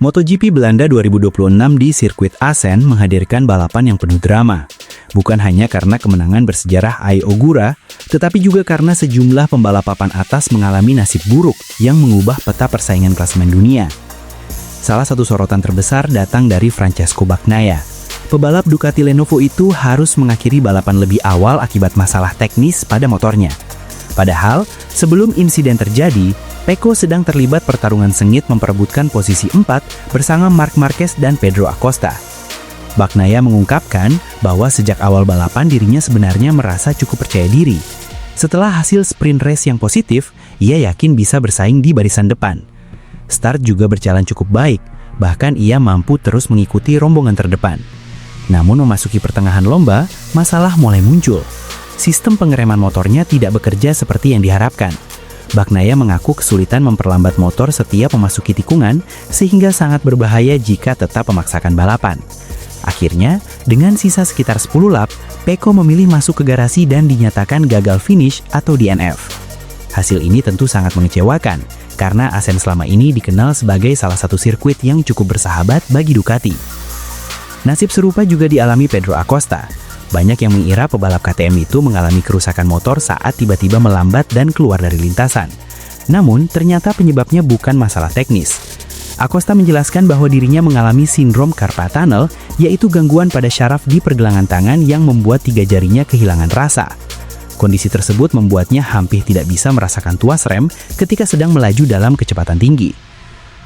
MotoGP Belanda 2026 di sirkuit Assen menghadirkan balapan yang penuh drama. Bukan hanya karena kemenangan bersejarah Ai Ogura, tetapi juga karena sejumlah pembalap papan atas mengalami nasib buruk yang mengubah peta persaingan klasemen dunia. Salah satu sorotan terbesar datang dari Francesco Bagnaia. Pebalap Ducati Lenovo itu harus mengakhiri balapan lebih awal akibat masalah teknis pada motornya. Padahal, sebelum insiden terjadi, Pecco sedang terlibat pertarungan sengit memperebutkan posisi 4 bersama Marc Marquez dan Pedro Acosta. Bagnaia mengungkapkan bahwa sejak awal balapan dirinya sebenarnya merasa cukup percaya diri. Setelah hasil sprint race yang positif, ia yakin bisa bersaing di barisan depan. Start juga berjalan cukup baik, bahkan ia mampu terus mengikuti rombongan terdepan. Namun memasuki pertengahan lomba, masalah mulai muncul. Sistem pengereman motornya tidak bekerja seperti yang diharapkan. Bagnaia mengaku kesulitan memperlambat motor setiap memasuki tikungan, sehingga sangat berbahaya jika tetap memaksakan balapan. Akhirnya, dengan sisa sekitar 10 lap, Pecco memilih masuk ke garasi dan dinyatakan gagal finish atau DNF. Hasil ini tentu sangat mengecewakan, karena Assen selama ini dikenal sebagai salah satu sirkuit yang cukup bersahabat bagi Ducati. Nasib serupa juga dialami Pedro Acosta. Banyak yang mengira pebalap KTM itu mengalami kerusakan motor saat tiba-tiba melambat dan keluar dari lintasan. Namun, ternyata penyebabnya bukan masalah teknis. Acosta menjelaskan bahwa dirinya mengalami sindrom carpal tunnel, yaitu gangguan pada syaraf di pergelangan tangan yang membuat 3 jarinya kehilangan rasa. Kondisi tersebut membuatnya hampir tidak bisa merasakan tuas rem ketika sedang melaju dalam kecepatan tinggi.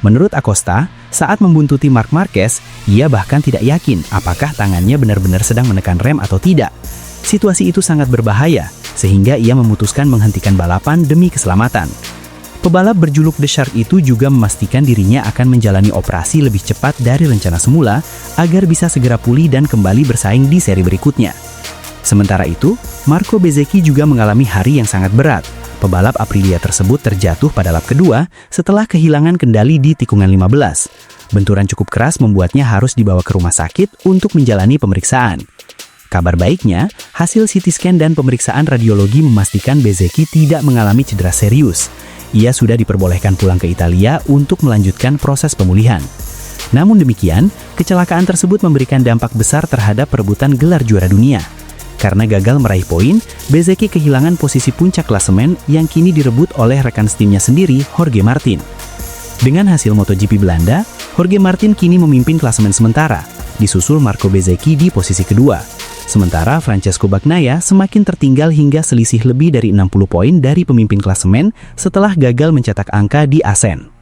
Menurut Acosta, saat membuntuti Marc Marquez, ia bahkan tidak yakin apakah tangannya benar-benar sedang menekan rem atau tidak. Situasi itu sangat berbahaya, sehingga ia memutuskan menghentikan balapan demi keselamatan. Pebalap berjuluk The Shark itu juga memastikan dirinya akan menjalani operasi lebih cepat dari rencana semula agar bisa segera pulih dan kembali bersaing di seri berikutnya. Sementara itu, Marco Bezzecchi juga mengalami hari yang sangat berat. Pebalap Aprilia tersebut terjatuh pada lap kedua setelah kehilangan kendali di tikungan 15. Benturan cukup keras membuatnya harus dibawa ke rumah sakit untuk menjalani pemeriksaan. Kabar baiknya, hasil CT scan dan pemeriksaan radiologi memastikan Bezzecchi tidak mengalami cedera serius. Ia sudah diperbolehkan pulang ke Italia untuk melanjutkan proses pemulihan. Namun demikian, kecelakaan tersebut memberikan dampak besar terhadap perebutan gelar juara dunia. Karena gagal meraih poin, Bezzecchi kehilangan posisi puncak klasemen yang kini direbut oleh rekan timnya sendiri, Jorge Martin. Dengan hasil MotoGP Belanda, Jorge Martin kini memimpin klasemen sementara, disusul Marco Bezzecchi di posisi kedua. Sementara Francesco Bagnaia semakin tertinggal hingga selisih lebih dari 60 poin dari pemimpin klasemen setelah gagal mencetak angka di Assen.